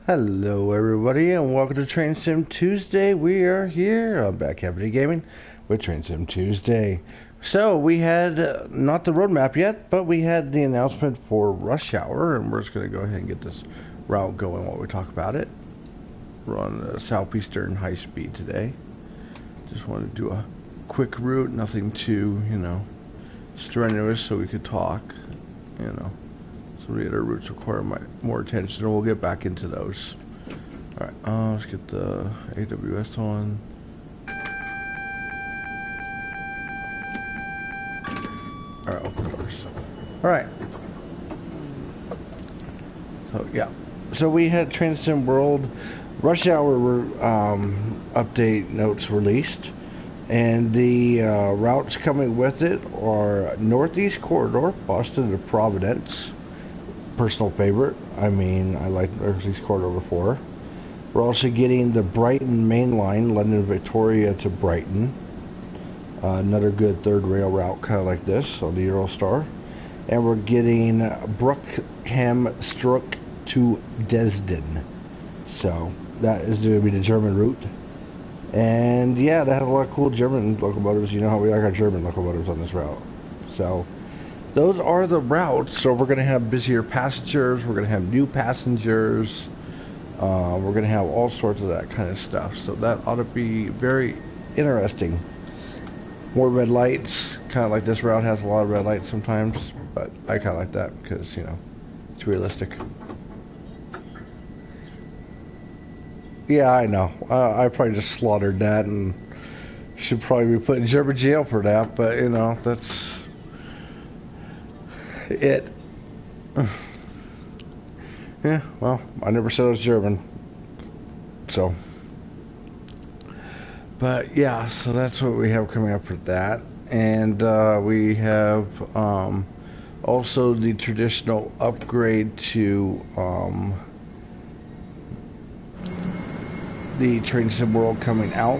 Hello everybody and welcome to Train Sim Tuesday. We are here on badcat50 Gaming with Train Sim Tuesday. So we had not the roadmap yet, but we had the announcement for Rush Hour, and we're just going to go ahead and get this route going while we talk about it. We're on Southeastern High Speed today. Just wanted to do a quick route, nothing too, strenuous, so we could talk, Some of the other routes require more attention, and we'll get back into those. Alright, let's get the AWS on. Alright, open doors. Alright. So, yeah. So we had Train Sim World Rush Hour update notes released. And the routes coming with it are Northeast Corridor, Boston to Providence. Personal favorite. I mean, I like Northeast Corridor before. We're also getting the Brighton Main Line, London Victoria to Brighton. Another good third rail route, kind of like this on the Eurostar. And we're getting Brookhamstrook to Dresden. So that is going to be the German route. And yeah, that has a lot of cool German locomotives. You know how we like our German locomotives on this route. So those are the routes. So we're going to have busier passengers. We're going to have new passengers. We're going to have all sorts of that kind of stuff. So that ought to be very interesting. More red lights. Kind of like this route has a lot of red lights sometimes. But I kind of like that because, it's realistic. Yeah, I know. I probably just slaughtered that and should probably be put in German jail for that. But, that's it. Yeah, well, I never said I was German. So. But, yeah, so that's what we have coming up for that. And we have also the traditional upgrade to the Train Sim World coming out.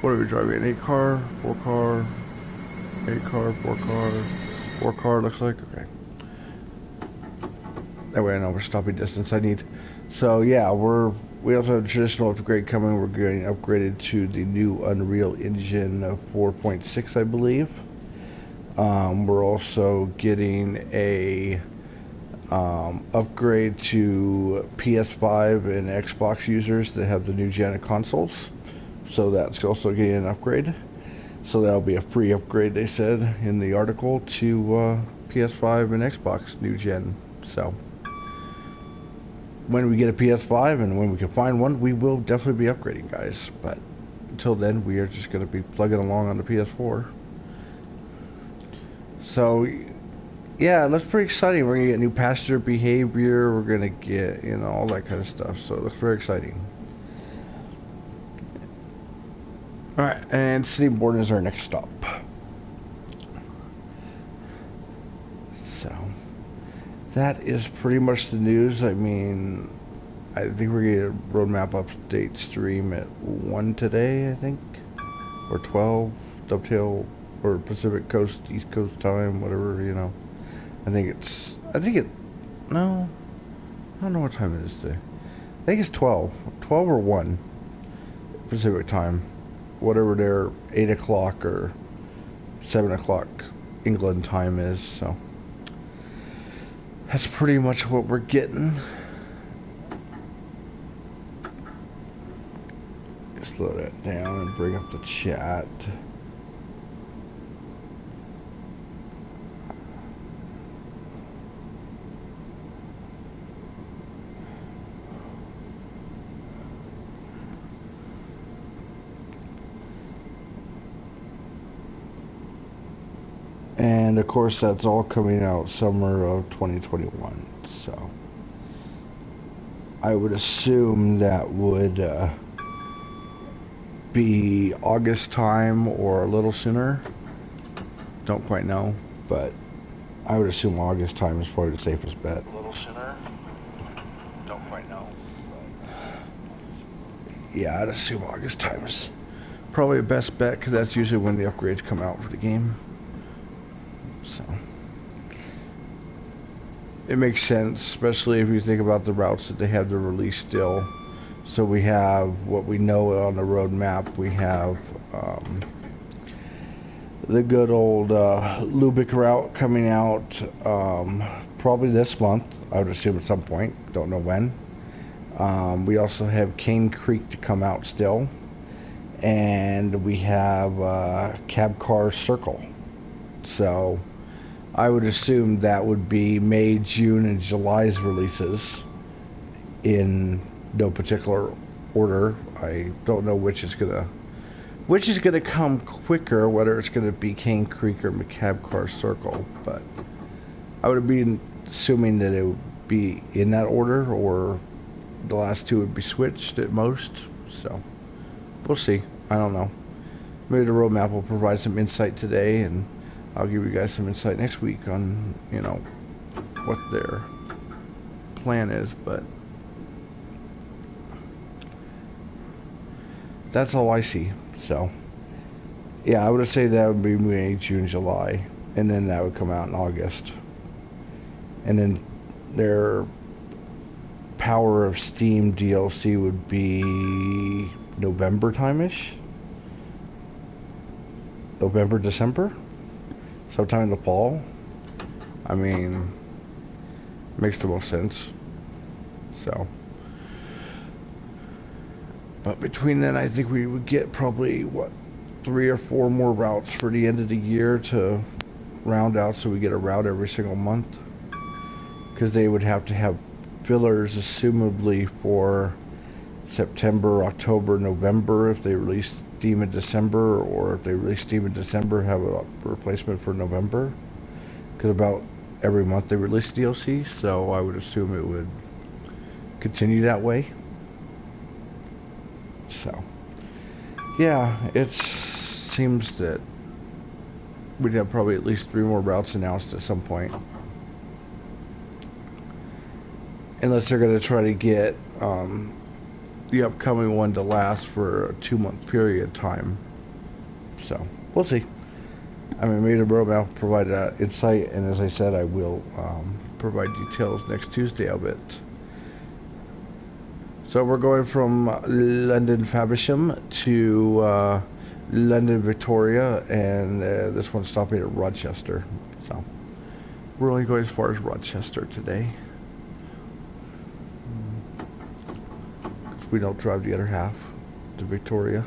What are we driving? An 8-car, 4-car, 8-car, 4-car, 4-car looks like. Okay. That way I know we're stopping distance I need. So yeah, we also have a traditional upgrade coming. We're getting upgraded to the new Unreal Engine 4.6, I believe. We're also getting a upgrade to PS5 and Xbox users that have the new gen of consoles. So that's also getting an upgrade. So that'll be a free upgrade, they said in the article, to PS5 and Xbox new gen. So when we get a PS5 and when we can find one, we will definitely be upgrading, guys. But until then, we are just going to be plugging along on the PS4. So yeah, that's pretty exciting. We're going to get new passenger behavior. We're going to get, all that kind of stuff. So it looks very exciting. Alright, and City is our next stop. So that is pretty much the news. I mean, I think we're going to get a roadmap update stream at 1 today, I think. Or 12, dovetail, or Pacific Coast, East Coast time, whatever, no, I don't know what time it is today. I think it's 12 or 1 Pacific time, whatever their 8 o'clock or 7 o'clock England time is. So that's pretty much what we're getting. Slow that down and bring up the chat. And of course that's all coming out summer of 2021, so I would assume that would be August time or a little sooner. Don't quite know, but I would assume August time is probably the safest bet. A little sooner? Don't quite know, but yeah, I'd assume August time is probably the best bet because that's usually when the upgrades come out for the game. So it makes sense, especially if you think about the routes that they have to release still. So we have what we know on the roadmap. We have the good old Lubick route coming out probably this month. I would assume at some point. Don't know when. We also have Cane Creek to come out still. And we have Cab Car Circle. So I would assume that would be May, June, and July's releases in no particular order. I don't know which is gonna come quicker, whether it's gonna be Cane Creek or Cab Car Circle, but I would be assuming that it would be in that order, or the last two would be switched at most. So we'll see. I don't know. Maybe the roadmap will provide some insight today, and I'll give you guys some insight next week on, you know, what their plan is, but that's all I see. So yeah, I would say that would be May, June, July, and then that would come out in August. And then their Power of Steam DLC would be November time-ish? November, December? Sometime in the fall? I mean, makes the most sense. So, but between then, I think we would get probably, what, 3 or 4 more routes for the end of the year to round out, so we get a route every single month. Because they would have to have fillers, assumably, for September, October, November, if they release Steam in December, or if they release Steam in December, have a replacement for November. Because about every month they release DLC, so I would assume it would continue that way. So, yeah, it seems that we'd have probably at least 3 more routes announced at some point. Unless they're going to try to get the upcoming one to last for a 2-month period of time. So, we'll see. I mean, maybe the roadmap will provide insight, and as I said, I will provide details next Tuesday of it. So we're going from London Faversham to London Victoria, and this one's stopping at Rochester. So we're only going as far as Rochester today. We don't drive the other half to Victoria.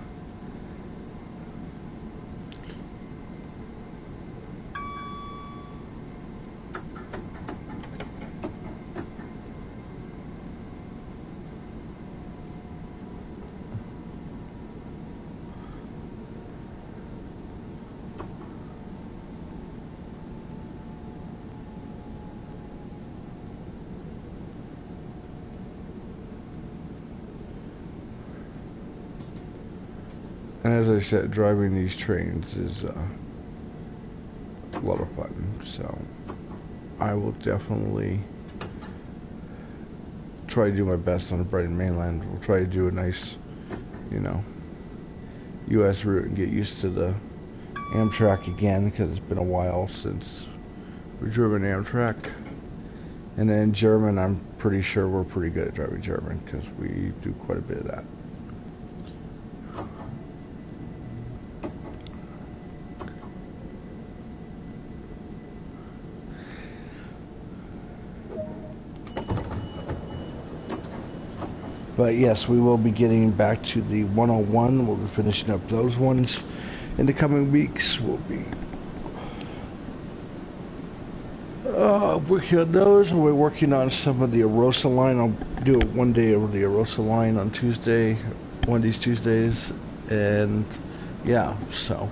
And as I said, driving these trains is a lot of fun, so I will definitely try to do my best on the Brighton mainland. We'll try to do a nice, you know, US route and get used to the Amtrak again, because it's been a while since we've driven Amtrak. And then German, I'm pretty sure we're pretty good at driving German, because we do quite a bit of that. But yes, we will be getting back to the 101. We'll be finishing up those ones in the coming weeks. We'll be working on those. We're working on some of the Arosa line. I'll do it one day over the Arosa line on Tuesday, one of these Tuesdays. And yeah, so.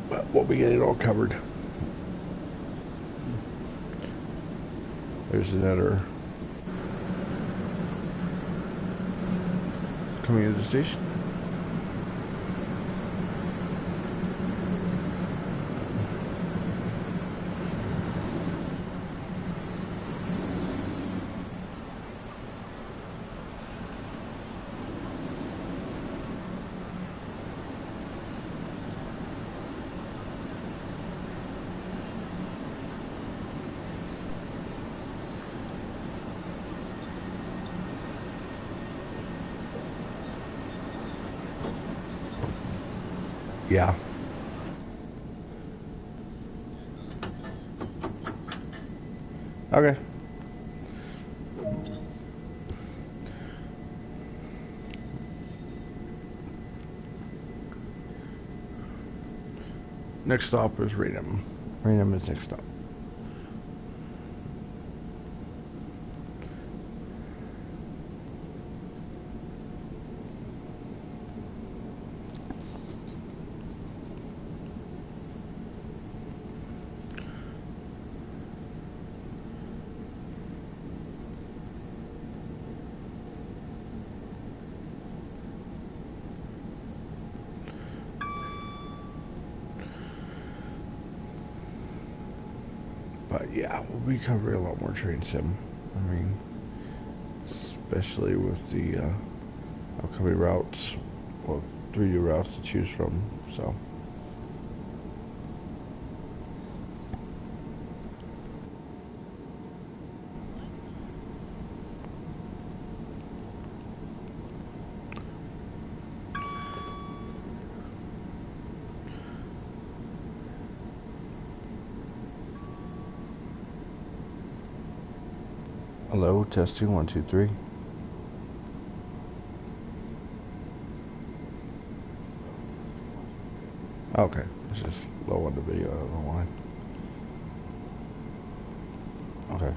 But we'll be getting it all covered. There's another coming into the station. Yeah. Okay. Next stop is Raynham. Raynham is next stop. But yeah, we'll be covering a lot more train sim. I mean, especially with the upcoming routes, well, 3 new routes to choose from. So. Hello, testing 1 2 3. Okay, it's just low on the video. I don't know why. Okay.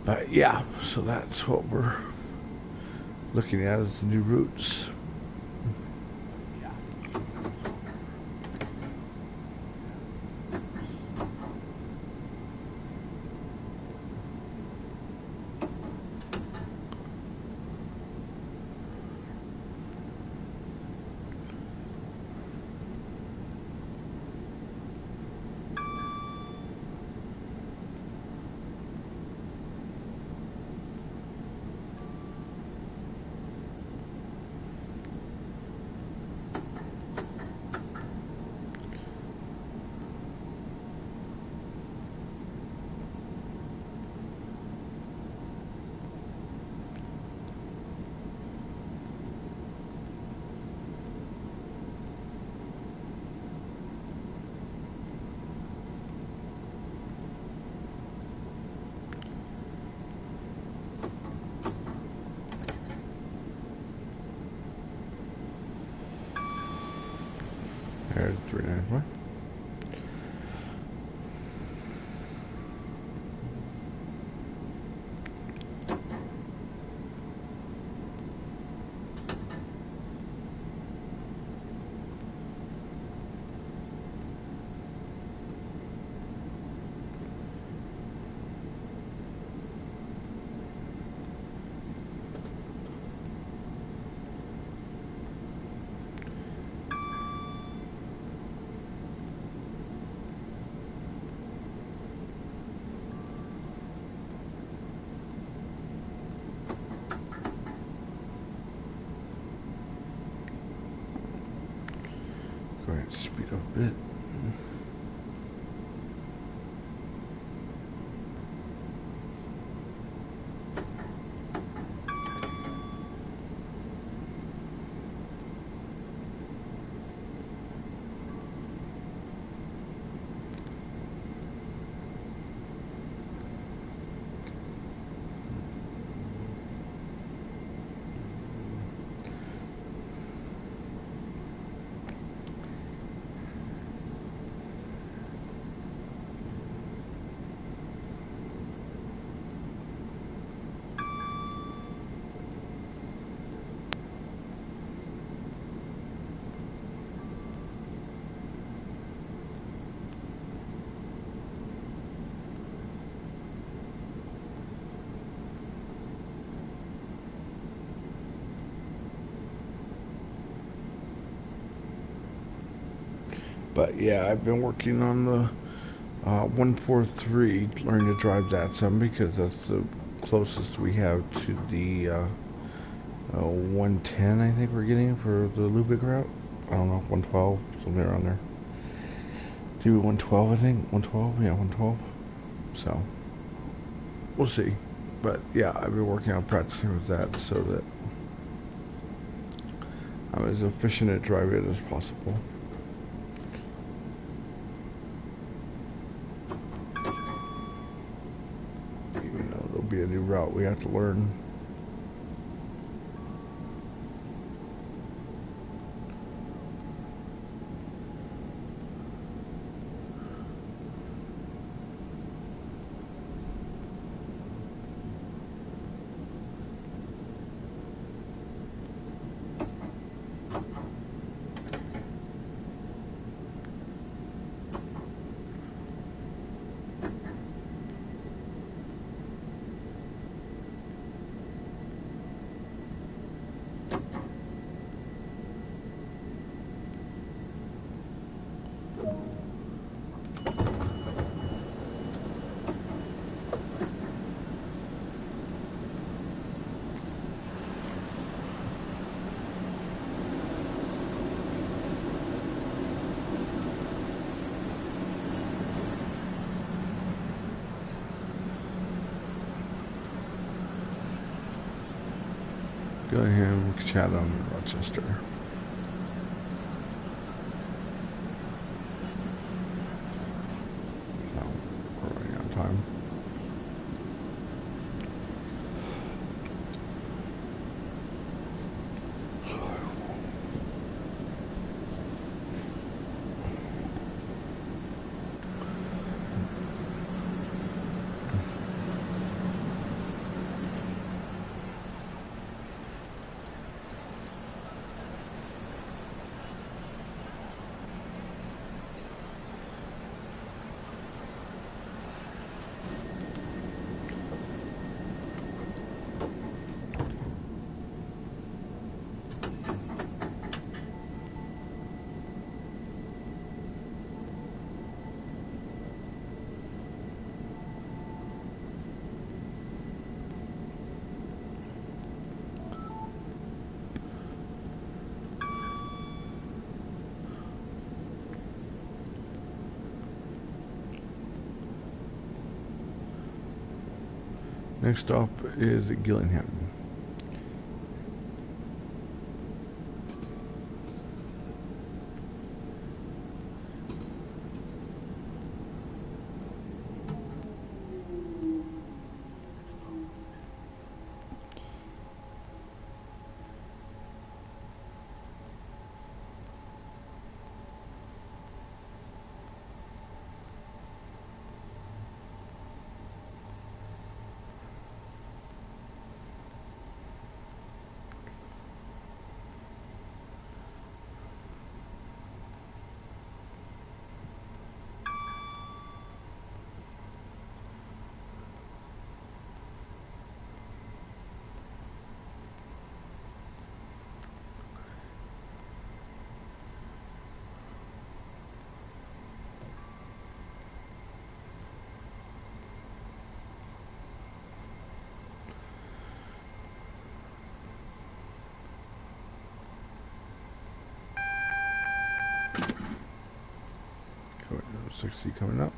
But yeah, so that's what we're looking at as the new routes. There's 391. Go ahead and speed up a bit. But yeah, I've been working on the 143, learning to drive that some because that's the closest we have to the 110. I think we're getting for the Lubick route. I don't know, 112, something around there. Do 112, I think. 112, yeah, 112. So we'll see. But yeah, I've been working on practicing with that so that as efficient a drive it as possible. Even though there'll be a new route we have to learn. Gillingham, Chatham, Rochester. So, we're running out of time. Next stop is Gillingham. Code 60 coming up.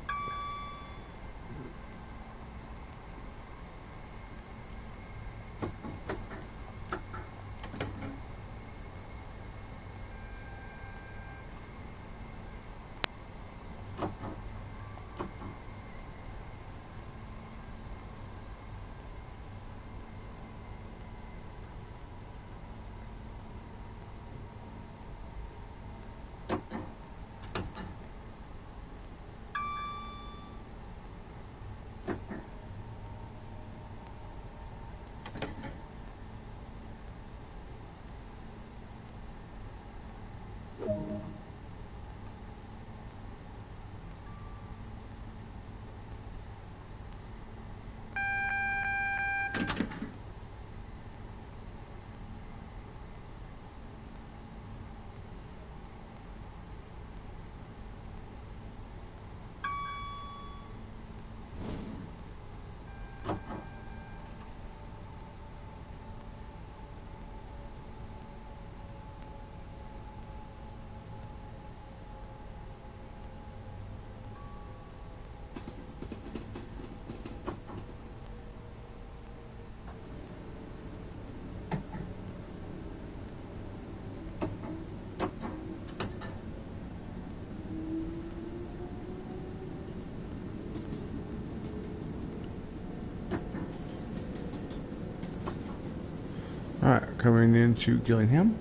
into Gillingham.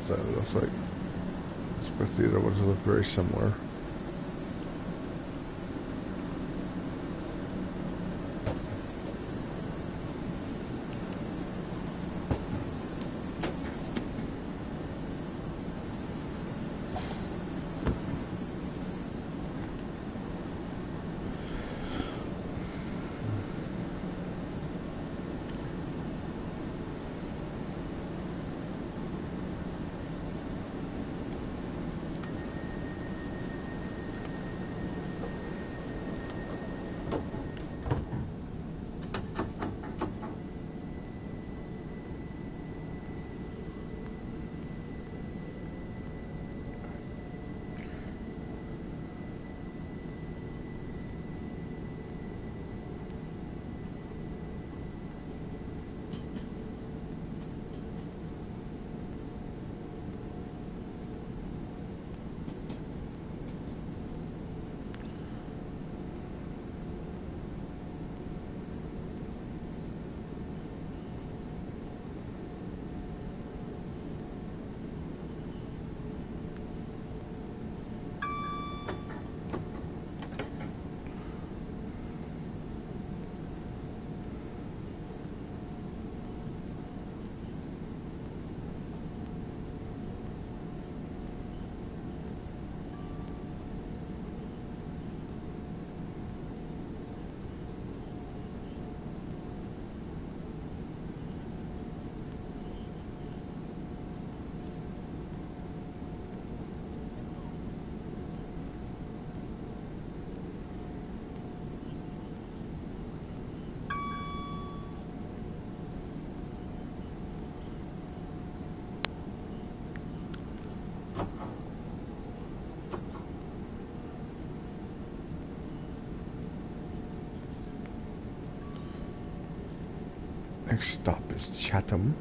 So it looks like especially the other ones look very similar. Next stop is Chatham.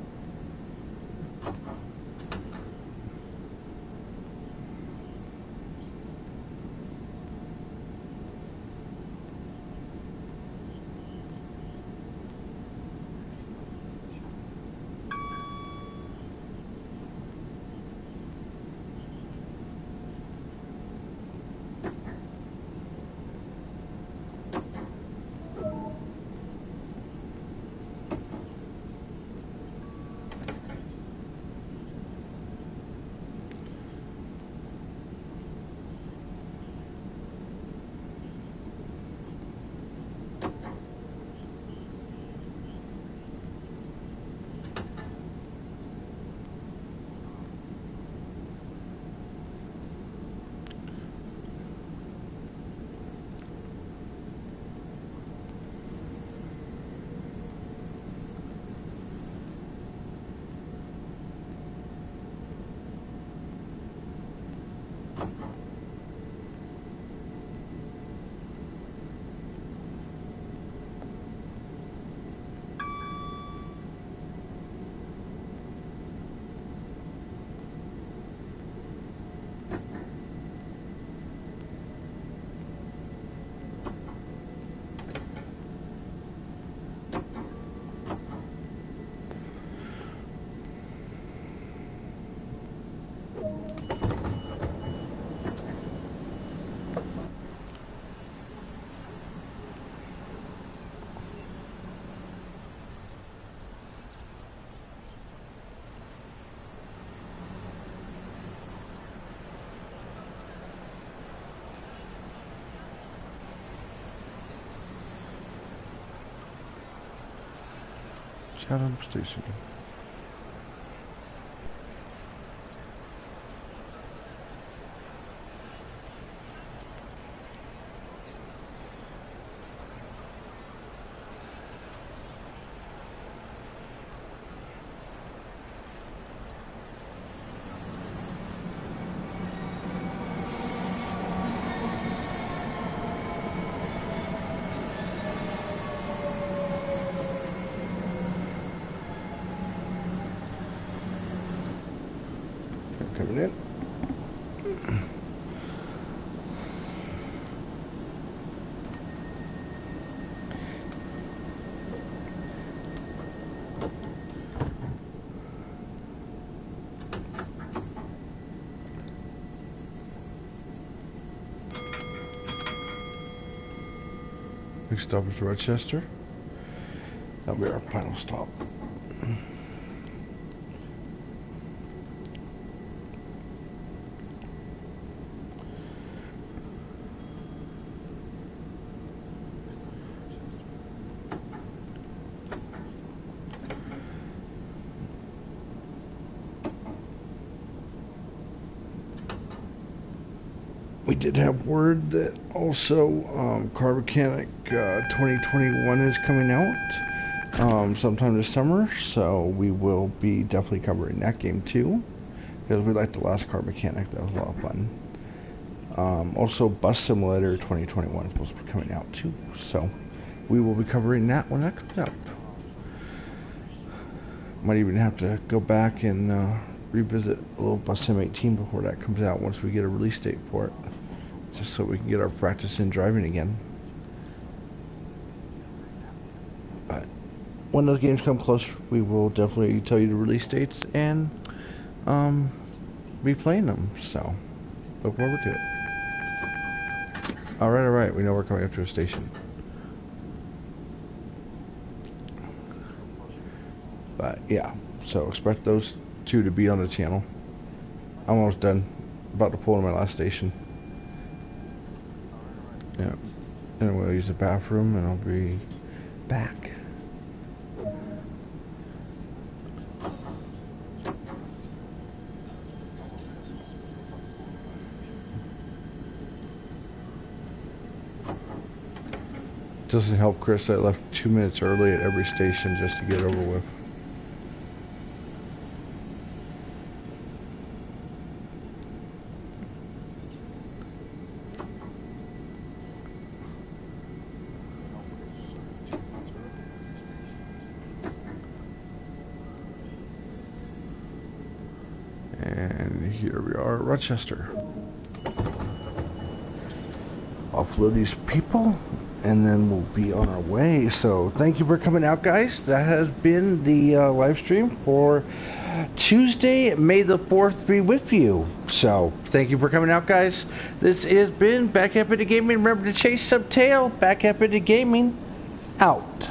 Chatham Station. Coming in. Next stop is Rochester. That'll be our final stop. We did have word that also Car Mechanic 2021 is coming out sometime this summer, so we will be definitely covering that game too, because we liked the last Car Mechanic. That was a lot of fun. Also Bus Simulator 2021 is supposed to be coming out too, so we will be covering that when that comes out. Might even have to go back and revisit a little Bus Sim 18 before that comes out, once we get a release date for it, just so we can get our practice in driving again. But when those games come close, we will definitely tell you the release dates and be playing them, so look forward to it. Alright, we know we're coming up to a station. But yeah, so expect those two to be on the channel. I'm almost done. About to pull in my last station. Yeah. And I'm going to use the bathroom and I'll be back. Doesn't help Chris, I left 2 minutes early at every station just to get over with. And here we are at Rochester. Offload these people and then we'll be on our way. So thank you for coming out, guys. That has been the live stream for Tuesday, May the 4th be with you. So thank you for coming out, guys. This has been Back Up Into Gaming. Remember to chase some tail. Back Up Into Gaming out.